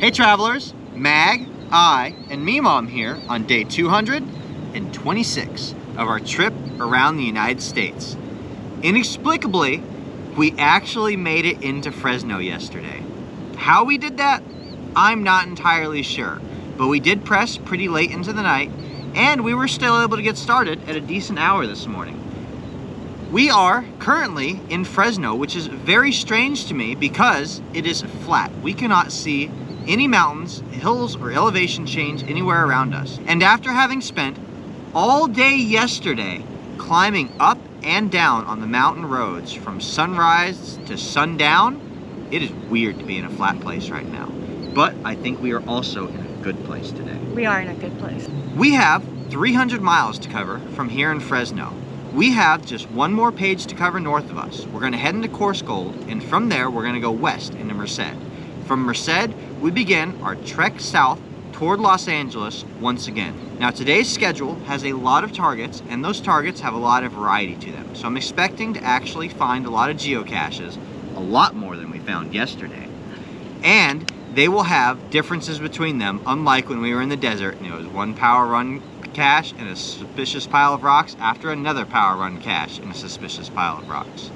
Hey travelers, Mag, I, and me mom here on day 226 of our trip around the United States. Inexplicably, we actually made it into Fresno yesterday. How we did that, I'm not entirely sure, but we did press pretty late into the night, and we were still able to get started at a decent hour this morning. We are currently in Fresno, which is very strange to me because it is flat. We cannot see any mountains, hills, or elevation change anywhere around us. And after having spent all day yesterday climbing up and down on the mountain roads from sunrise to sundown, it is weird to be in a flat place right now. But I think we are also in a good place today. We are in a good place. We have 300 miles to cover from here in Fresno. We have just one more page to cover north of us. We're going to head into Coarsegold, and from there we're going to go west into Merced. From Merced, we begin our trek south toward Los Angeles once again. Now today's schedule has a lot of targets, and those targets have a lot of variety to them. So I'm expecting to actually find a lot of geocaches, a lot more than we found yesterday. And they will have differences between them, unlike when we were in the desert and it was one power run cache and a suspicious pile of rocks after another power run cache and a suspicious pile of rocks.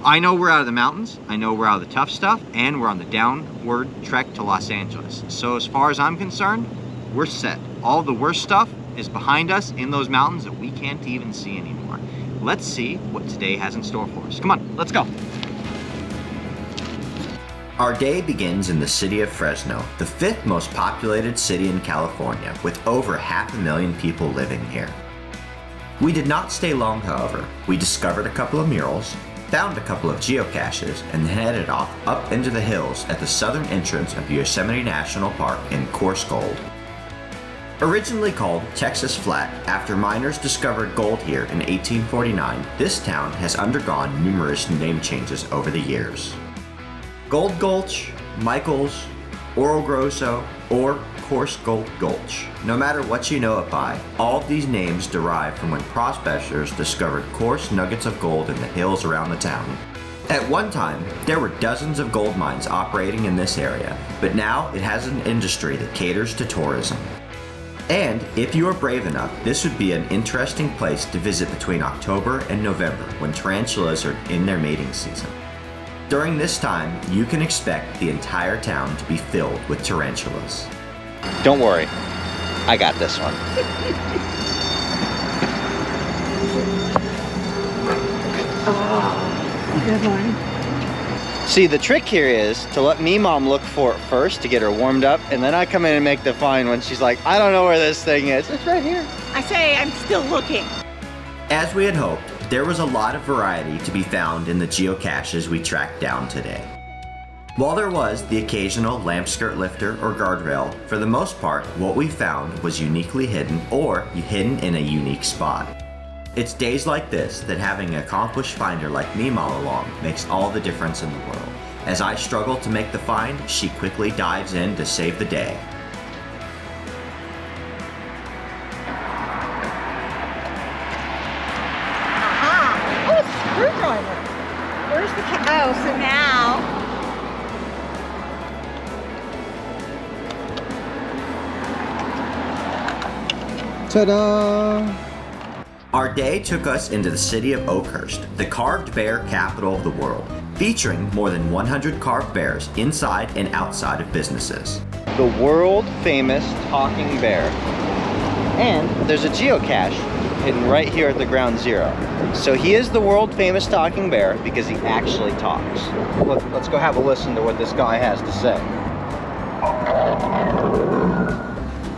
I know we're out of the mountains, I know we're out of the tough stuff, and we're on the downward trek to Los Angeles. So as far as I'm concerned, we're set. All the worst stuff is behind us in those mountains that we can't even see anymore. Let's see what today has in store for us. Come on, let's go. Our day begins in the city of Fresno, the 5th most populated city in California, with over 500,000 people living here. We did not stay long, however. We discovered a couple of murals, found a couple of geocaches, and then headed off up into the hills at the southern entrance of Yosemite National Park in Coarsegold. Originally called Texas Flat after miners discovered gold here in 1849, this town has undergone numerous name changes over the years. Gold Gulch, Michaels, Oro Grosso, or Coarsegold Gulch. No matter what you know it by, all of these names derive from when prospectors discovered coarse nuggets of gold in the hills around the town. At one time, there were dozens of gold mines operating in this area, but now it has an industry that caters to tourism. And if you are brave enough, this would be an interesting place to visit between October and November when tarantulas are in their mating season. During this time, you can expect the entire town to be filled with tarantulas. Don't worry, I got this one. Oh, good one. See, the trick here is to let me mom look for it first to get her warmed up, and then I come in and make the find when she's like, I don't know where this thing is. It's right here. I say I'm still looking. As we had hoped, there was a lot of variety to be found in the geocaches we tracked down today. While there was the occasional lamp skirt lifter or guardrail, for the most part, what we found was uniquely hidden or hidden in a unique spot. It's days like this that having an accomplished finder like me all along makes all the difference in the world. As I struggle to make the find, she quickly dives in to save the day. Screwdriver. Where's the oh, so now. Ta-da! Our day took us into the city of Oakhurst, the carved bear capital of the world, featuring more than 100 carved bears inside and outside of businesses. The world famous talking bear. And there's a geocache hidden right here at the ground zero. So he is the world famous talking bear because he actually talks. Let's go have a listen to what this guy has to say.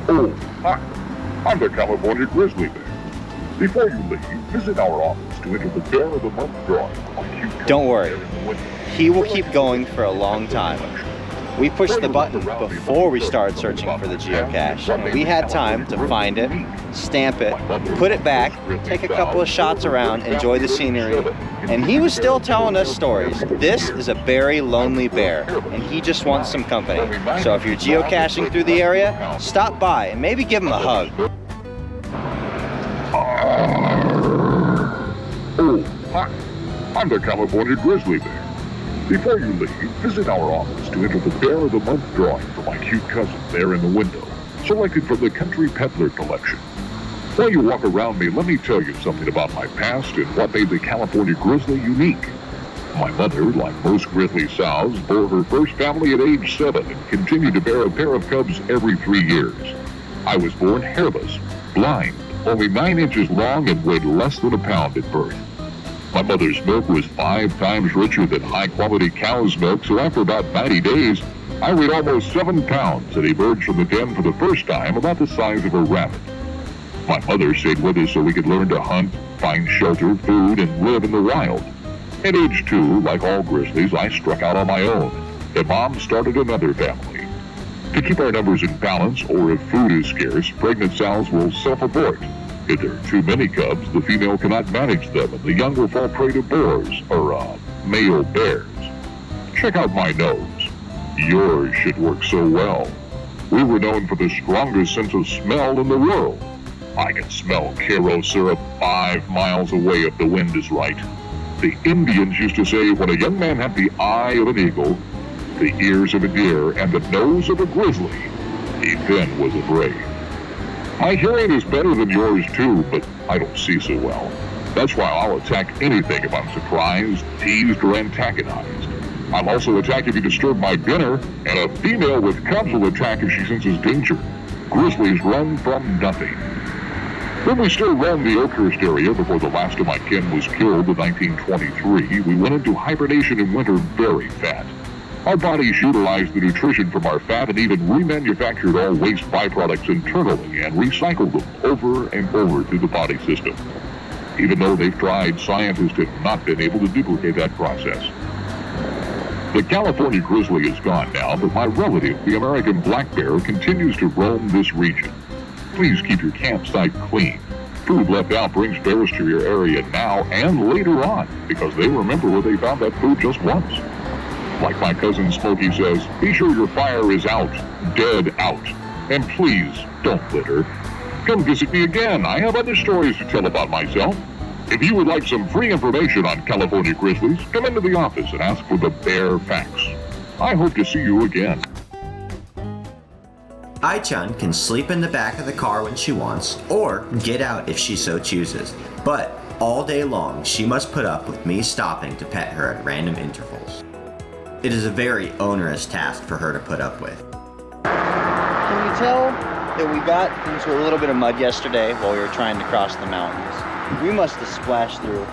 Oh, hi. I'm the California grizzly bear. Before you leave, visit our office to enter the Bear of the Month drawing. Don't worry, he will keep going for a long time. We pushed the button before we started searching for the geocache, and we had time to find it, stamp it, put it back, take a couple of shots around, enjoy the scenery, and he was still telling us stories. This is a very lonely bear, and he just wants some company. So if you're geocaching through the area, stop by and maybe give him a hug. Oh, hi. I'm the California grizzly bear. Before you leave, visit our office to enter the Bear of the Month drawing for my cute cousin there in the window, selected from the Country Peddler collection. While you walk around me, let me tell you something about my past and what made the California grizzly unique. My mother, like most grizzly sows, bore her first family at age 7 and continued to bear a pair of cubs every 3 years. I was born hairless, blind, only 9 inches long, and weighed less than a pound at birth. My mother's milk was 5 times richer than high-quality cow's milk, so after about 90 days, I weighed almost 7 pounds and emerged from the den for the first time about the size of a rabbit. My mother stayed with us so we could learn to hunt, find shelter, food, and live in the wild. At age 2, like all grizzlies, I struck out on my own, and Mom started another family. To keep our numbers in balance, or if food is scarce, pregnant sows will self-abort. If there are too many cubs, the female cannot manage them, and the young will fall prey to boars, or male bears. Check out my nose. Yours should work so well. We were known for the strongest sense of smell in the world. I can smell Karo syrup 5 miles away if the wind is right. The Indians used to say when a young man had the eye of an eagle, the ears of a deer, and the nose of a grizzly, he then was a brave. My hearing is better than yours too, but I don't see so well. That's why I'll attack anything if I'm surprised, teased, or antagonized. I'll also attack if you disturb my dinner, and a female with cubs will attack if she senses danger. Grizzlies run from nothing. When we still roamed the Oakhurst area before the last of my kin was killed in 1923, we went into hibernation in winter very fat. Our bodies utilized the nutrition from our fat and even remanufactured all waste byproducts internally and recycled them over and over through the body system. Even though they've tried, scientists have not been able to duplicate that process. The California grizzly is gone now, but my relative, the American black bear, continues to roam this region. Please keep your campsite clean. Food left out brings bears to your area now and later on because they remember where they found that food just once. Like my cousin Smokey says, be sure your fire is out, dead out. And please don't litter. Come visit me again. I have other stories to tell about myself. If you would like some free information on California grizzlies, come into the office and ask for the bear facts. I hope to see you again. Ai-chan can sleep in the back of the car when she wants, or get out if she so chooses. But all day long, she must put up with me stopping to pet her at random intervals. It is a very onerous task for her to put up with. Can you tell that we got into a little bit of mud yesterday while we were trying to cross the mountains? We must have splashed through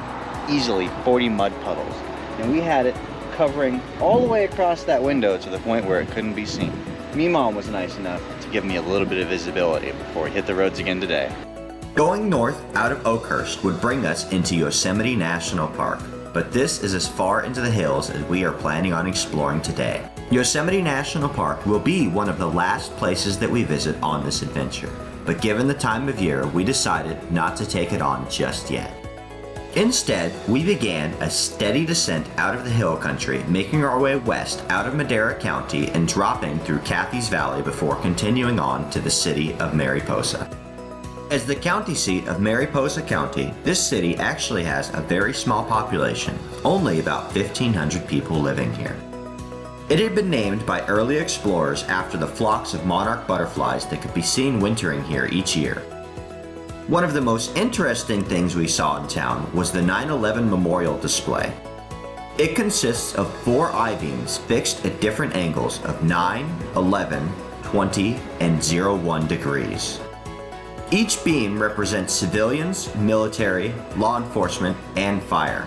easily 40 mud puddles, and we had it covering all the way across that window to the point where it couldn't be seen. Mom was nice enough to give me a little bit of visibility before we hit the roads again today. Going north out of Oakhurst would bring us into Yosemite National Park, but this is as far into the hills as we are planning on exploring today. Yosemite National Park will be one of the last places that we visit on this adventure, but given the time of year, we decided not to take it on just yet. Instead, we began a steady descent out of the hill country, making our way west out of Madera County and dropping through Cathy's Valley before continuing on to the City of Mariposa. As the county seat of Mariposa County, this city actually has a very small population, only about 1,500 people living here. It had been named by early explorers after the flocks of monarch butterflies that could be seen wintering here each year. One of the most interesting things we saw in town was the 9/11 memorial display. It consists of 4 I-beams fixed at different angles of 9, 11, 20, and 01 degrees. Each beam represents civilians, military, law enforcement, and fire.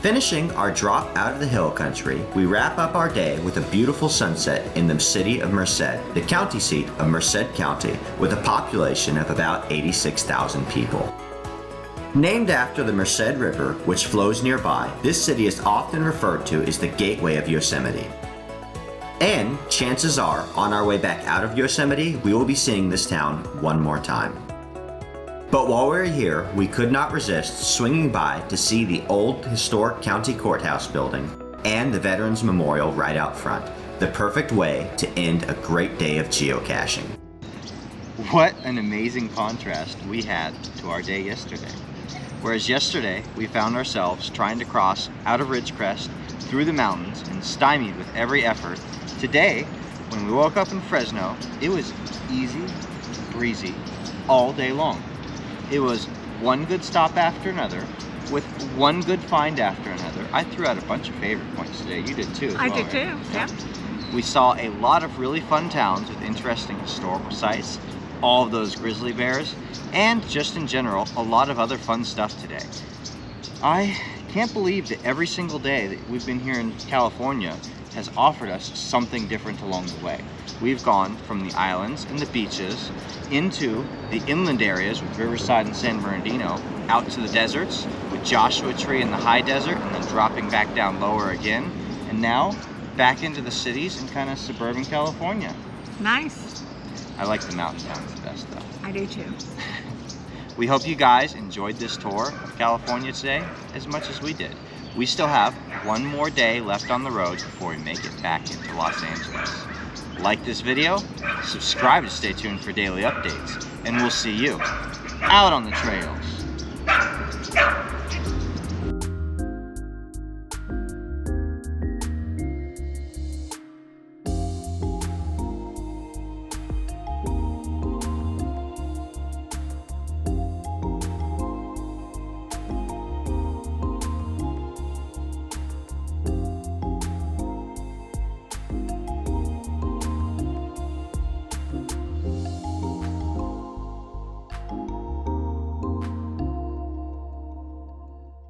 Finishing our drop out of the hill country, we wrap up our day with a beautiful sunset in the city of Merced, the county seat of Merced County, with a population of about 86,000 people. Named after the Merced River, which flows nearby, this city is often referred to as the Gateway of Yosemite. And chances are, on our way back out of Yosemite, we will be seeing this town one more time. But while we were here, we could not resist swinging by to see the old historic county courthouse building and the Veterans Memorial right out front, the perfect way to end a great day of geocaching. What an amazing contrast we had to our day yesterday. Whereas yesterday, we found ourselves trying to cross out of Ridgecrest through the mountains and stymied with every effort. Today, when we woke up in Fresno, it was easy, breezy, all day long. It was one good stop after another, with one good find after another. I threw out a bunch of favorite points today. You did too as I well, did right? too, yeah. We saw a lot of really fun towns with interesting historical sites, all of those grizzly bears, and just in general, a lot of other fun stuff today. I can't believe that every single day that we've been here in California has offered us something different along the way. We've gone from the islands and the beaches into the inland areas with Riverside and San Bernardino, out to the deserts with Joshua Tree in the high desert, and then dropping back down lower again, and now back into the cities in kind of suburban California. Nice. I like the mountain towns the best though. I do too. We hope you guys enjoyed this tour of California today as much as we did. We still have one more day left on the road before we make it back into Los Angeles. Like this video, subscribe to stay tuned for daily updates, and we'll see you out on the trails.